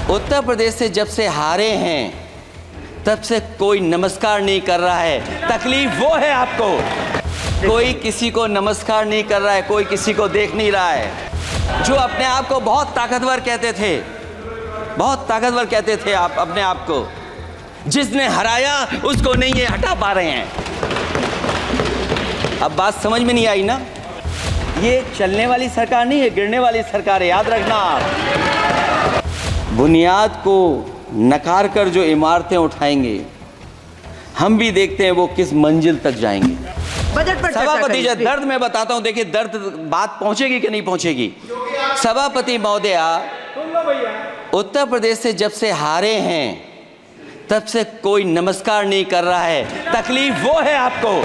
उत्तर प्रदेश से जब से हारे हैं तब से कोई नमस्कार नहीं कर रहा है। तकलीफ वो है आपको, कोई किसी को नमस्कार नहीं कर रहा है, कोई किसी को देख नहीं रहा है। जो अपने आप को बहुत ताकतवर कहते थे, बहुत ताकतवर कहते थे आप अपने आप को, जिसने हराया उसको नहीं ये हटा पा रहे हैं। अब बात समझ में नहीं आई ना? ये चलने वाली सरकार नहीं है, गिरने वाली सरकार है, याद रखना आप। बुनियाद को नकार कर जो इमारतें उठाएंगे, हम भी देखते हैं वो किस मंजिल तक जाएंगे। बजट पर सभापति जी, दर्द मैं बताता हूं, देखिए दर्द बात पहुंचेगी कि नहीं पहुंचेगी। सभापति महोदया, उत्तर प्रदेश से जब से हारे हैं तब से कोई नमस्कार नहीं कर रहा है। तकलीफ वो है आपको।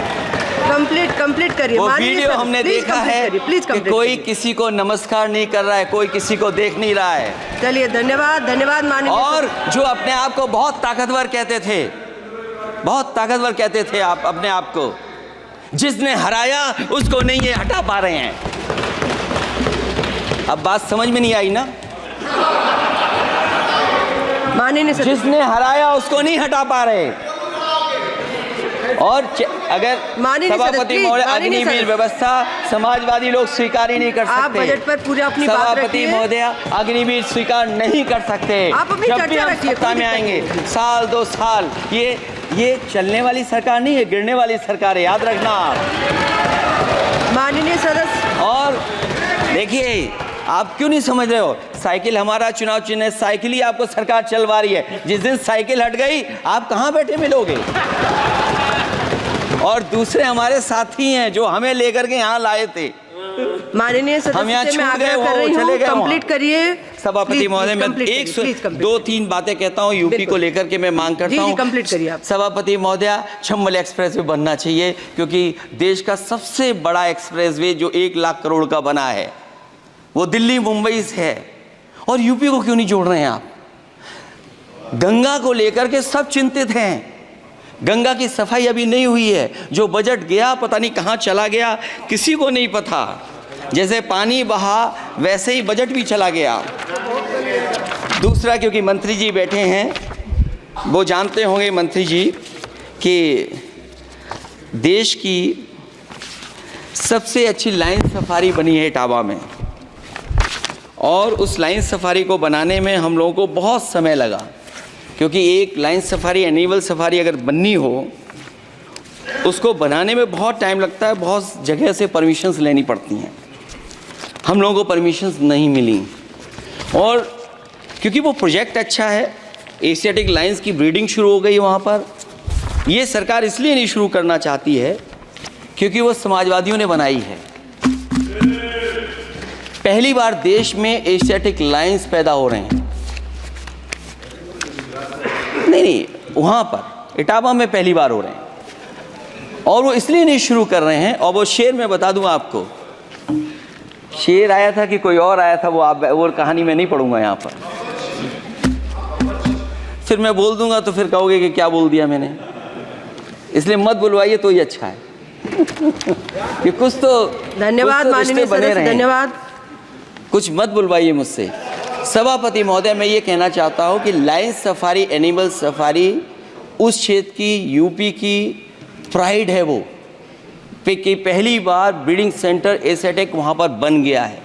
कंप्लीट करिए। वो वीडियो हमने देखा है कि कोई किसी को नमस्कार नहीं कर रहा है, कोई किसी को देख नहीं रहा है। चलिए, धन्यवाद धन्यवाद माननीय। और जो अपने आप को बहुत ताकतवर कहते थे, बहुत ताकतवर कहते थे आप अपने आप को, जिसने हराया उसको नहीं ये हटा पा रहे हैं। अब बात समझ में नहीं आई ना? माननीय जिसने हराया उसको नहीं हटा पा रहे। और अगर सभापति महोदय, अग्निवीर व्यवस्था समाजवादी लोग स्वीकार ही नहीं कर सकते। आप बजट पर पूरी अपनी बात सभापति रखिए। महोदय, अग्निवीर स्वीकार नहीं कर सकते। आप अपनी जब भी चर्चा हम रखिए, सत्ता में आएंगे, साल 2 साल, ये चलने वाली सरकार नहीं है, गिरने वाली सरकार है, याद रखना आप। माननीय सदस्य, और देखिए, आप क्यों नहीं समझ रहे हो? साइकिल हमारा चुनाव चिन्ह है, साइकिल ही आपको सरकार चलवा रही है। जिस दिन साइकिल हट गई, आप कहाँ बैठे मिलोगे? और दूसरे हमारे साथी हैं जो हमें लेकर के यहाँ लाए थे। माननीय सदस्य, हम यहाँ मैं छूट आग्रह गए, कर वो रही हूँ, चले गए। कंप्लीट करिए। सभापति महोदय, मैं एक 2-3 बातें कहता हूँ यूपी को लेकर के मैं मांग करता हूँ। कंप्लीट करिए आप। सभापति महोदय, चंबल एक्सप्रेसवे बनना चाहिए, क्योंकि देश का सबसे बड़ा एक्सप्रेसवे जो 1 लाख करोड़ का बना है वो दिल्ली मुंबई से है। और यूपी को क्यों नहीं जोड़ रहे हैं आप? गंगा को लेकर के सब चिंतित हैं। गंगा की सफाई अभी नहीं हुई है। जो बजट गया पता नहीं कहाँ चला गया, किसी को नहीं पता। जैसे पानी बहा वैसे ही बजट भी चला गया। दूसरा, क्योंकि मंत्री जी बैठे हैं, वो जानते होंगे मंत्री जी कि देश की सबसे अच्छी लाइन सफारी बनी है इटावा में, और उस लाइन सफारी को बनाने में हम लोगों को बहुत समय लगा, क्योंकि एक लाइन सफारी, एनिमल सफारी अगर बननी हो, उसको बनाने में बहुत टाइम लगता है, बहुत जगह से परमिशंस लेनी पड़ती हैं। हम लोगों को परमिशंस नहीं मिली, और क्योंकि वो प्रोजेक्ट अच्छा है, एशियाटिक लाइन्स की ब्रीडिंग शुरू हो गई वहाँ पर। ये सरकार इसलिए नहीं शुरू करना चाहती है क्योंकि वो समाजवादियों ने बनाई है। पहली बार देश में एशियाटिक लाइन्स पैदा हो रहे हैं। नहीं, वहाँ पर इटावा में पहली बार हो रहे हैं, और वो इसलिए नहीं शुरू कर रहे हैं। और वो शेर मैं बता दूं आपको, शेर आया था कि कोई और आया था, वो कहानी मैं नहीं पढ़ूंगा यहाँ पर। फिर मैं बोल दूंगा तो फिर कहोगे कि क्या बोल दिया मैंने, इसलिए मत बुलवाइए तो ही अच्छा है। कि कुछ तो धन्यवाद माननीय सदस्य, धन्यवाद। कुछ मत बुलवाइए मुझसे। सभापति महोदय, मैं ये कहना चाहता हूँ कि लाइन सफारी, एनिमल सफारी उस क्षेत्र की, यूपी की प्राइड है वो, कि पहली बार ब्रीडिंग सेंटर एशियाटिक वहाँ पर बन गया है।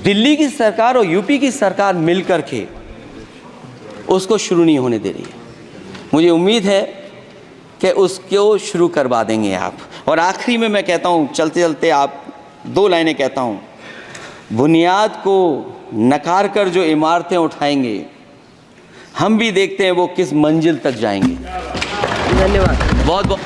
दिल्ली की सरकार और यूपी की सरकार मिलकर के उसको शुरू नहीं होने दे रही है। मुझे उम्मीद है कि उसको शुरू करवा देंगे आप। और आखिरी में मैं कहता हूँ, चलते चलते आप 2 लाइनें कहता हूँ। बुनियाद को नकार कर जो इमारतें उठाएंगे, हम भी देखते हैं वो किस मंजिल तक जाएंगे। धन्यवाद। बहुत बहुत